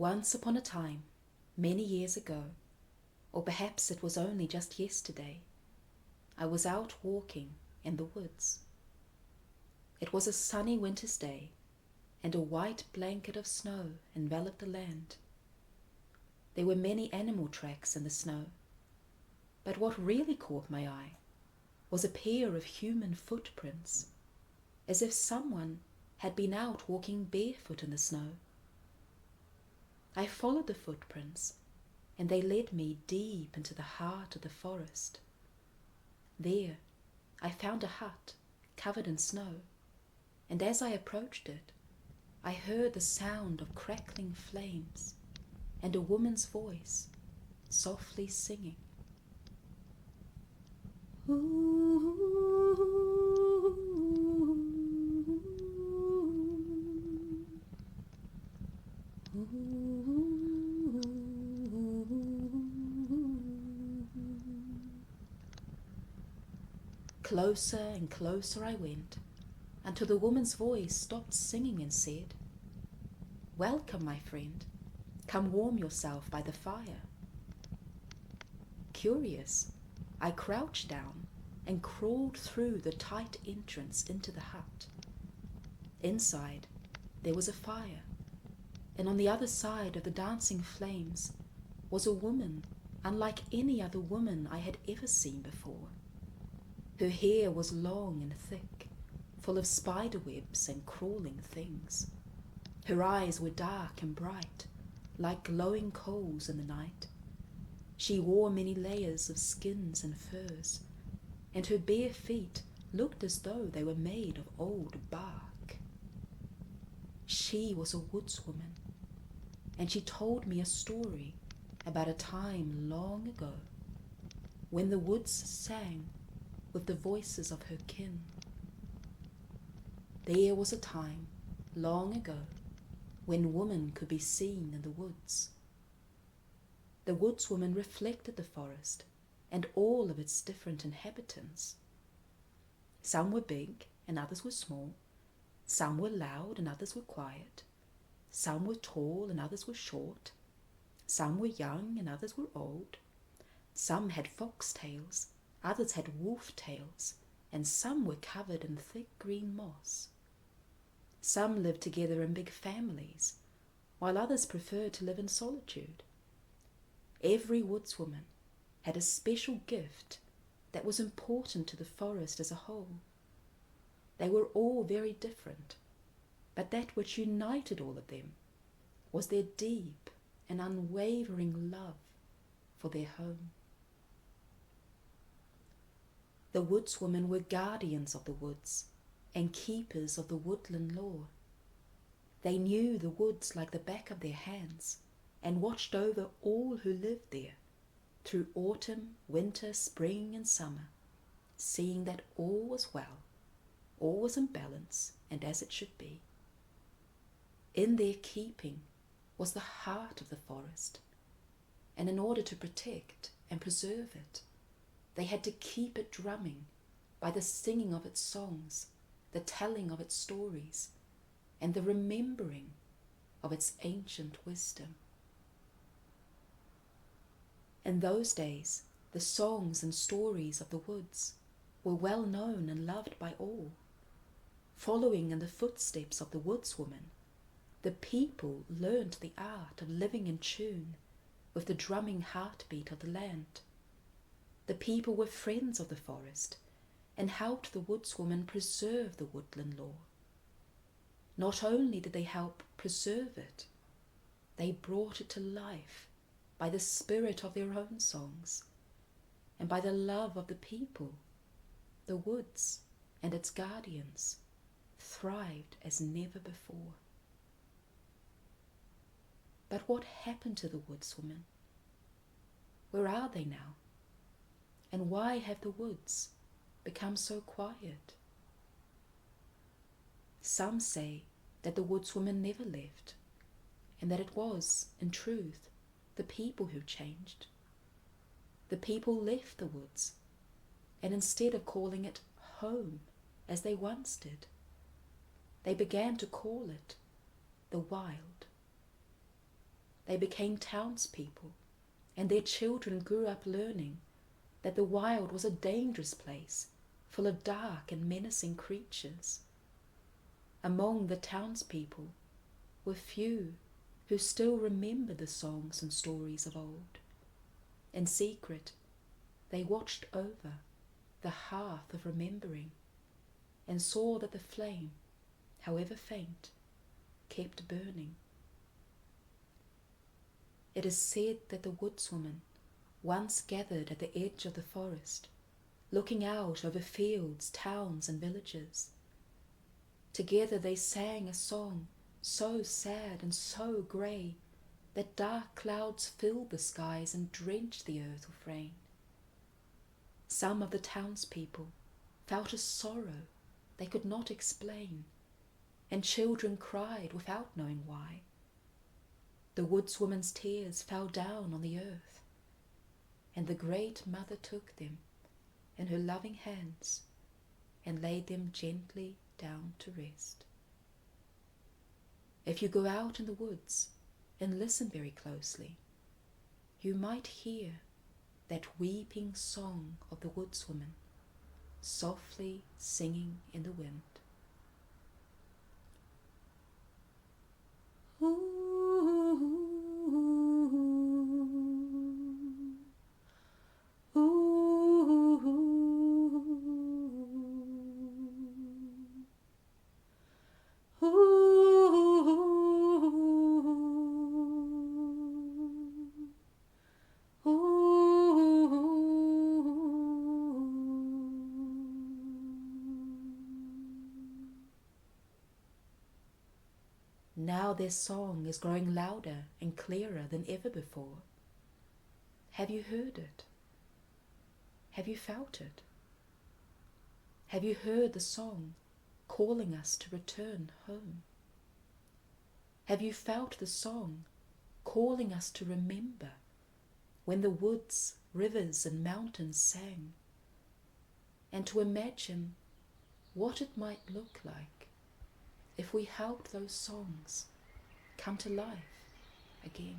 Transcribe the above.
Once upon a time, many years ago, or perhaps it was only just yesterday, I was out walking in the woods. It was a sunny winter's day, and a white blanket of snow enveloped the land. There were many animal tracks in the snow, but what really caught my eye was a pair of human footprints, as if someone had been out walking barefoot in the snow. I followed the footprints, and they led me deep into the heart of the forest. There, I found a hut covered in snow, and as I approached it, I heard the sound of crackling flames and a woman's voice softly singing. Closer and closer I went, until the woman's voice stopped singing and said, "Welcome, my friend. Come warm yourself by the fire." Curious, I crouched down and crawled through the tight entrance into the hut. Inside, there was a fire, and on the other side of the dancing flames was a woman unlike any other woman I had ever seen before. Her hair was long and thick, full of spider webs and crawling things. Her eyes were dark and bright, like glowing coals in the night. She wore many layers of skins and furs, and her bare feet looked as though they were made of old bark. She was a woodswoman, and she told me a story about a time long ago when the woods sang with the voices of her kin. There was a time long ago when woman could be seen in the woods. The woodswoman reflected the forest and all of its different inhabitants. Some were big and others were small. Some were loud and others were quiet. Some were tall and others were short. Some were young and others were old. Some had fox tails, others had wolf tails, and some were covered in thick green moss. Some lived together in big families, while others preferred to live in solitude. Every woodswoman had a special gift that was important to the forest as a whole. They were all very different, but that which united all of them was their deep and unwavering love for their home. The woodswomen were guardians of the woods and keepers of the woodland law. They knew the woods like the back of their hands and watched over all who lived there through autumn, winter, spring, and summer, seeing that all was well, all was in balance and as it should be. In their keeping was the heart of the forest, and in order to protect and preserve it, they had to keep it drumming by the singing of its songs, the telling of its stories, and the remembering of its ancient wisdom. In those days, the songs and stories of the woods were well known and loved by all. Following in the footsteps of the woodswoman, the people learned the art of living in tune with the drumming heartbeat of the land. The people were friends of the forest and helped the woodswoman preserve the woodland law. Not only did they help preserve it, they brought it to life by the spirit of their own songs and by the love of the people. The woods and its guardians thrived as never before. But what happened to the woodswomen? Where are they now? And why have the woods become so quiet? Some say that the woodswomen never left, and that it was, in truth, the people who changed. The people left the woods, and instead of calling it home as they once did, they began to call it the wild. they became townspeople, and their children grew up learning that the wild was a dangerous place, full of dark and menacing creatures. Among the townspeople were few who still remembered the songs and stories of old. In secret, they watched over the hearth of remembering and saw that the flame, however faint, kept burning. It is said that the woodswomen once gathered at the edge of the forest, looking out over fields, towns, and villages. Together they sang a song so sad and so grey that dark clouds filled the skies and drenched the earth with rain. Some of the townspeople felt a sorrow they could not explain, and children cried without knowing why. The woodswoman's tears fell down on the earth, and the Great Mother took them in her loving hands and laid them gently down to rest. If you go out in the woods and listen very closely, you might hear that weeping song of the woodswoman softly singing in the wind. Now their song is growing louder and clearer than ever before. Have you heard it? Have you felt it? Have you heard the song calling us to return home? Have you felt the song calling us to remember when the woods, rivers, and mountains sang, and to imagine what it might look like if we helped those songs come to life again?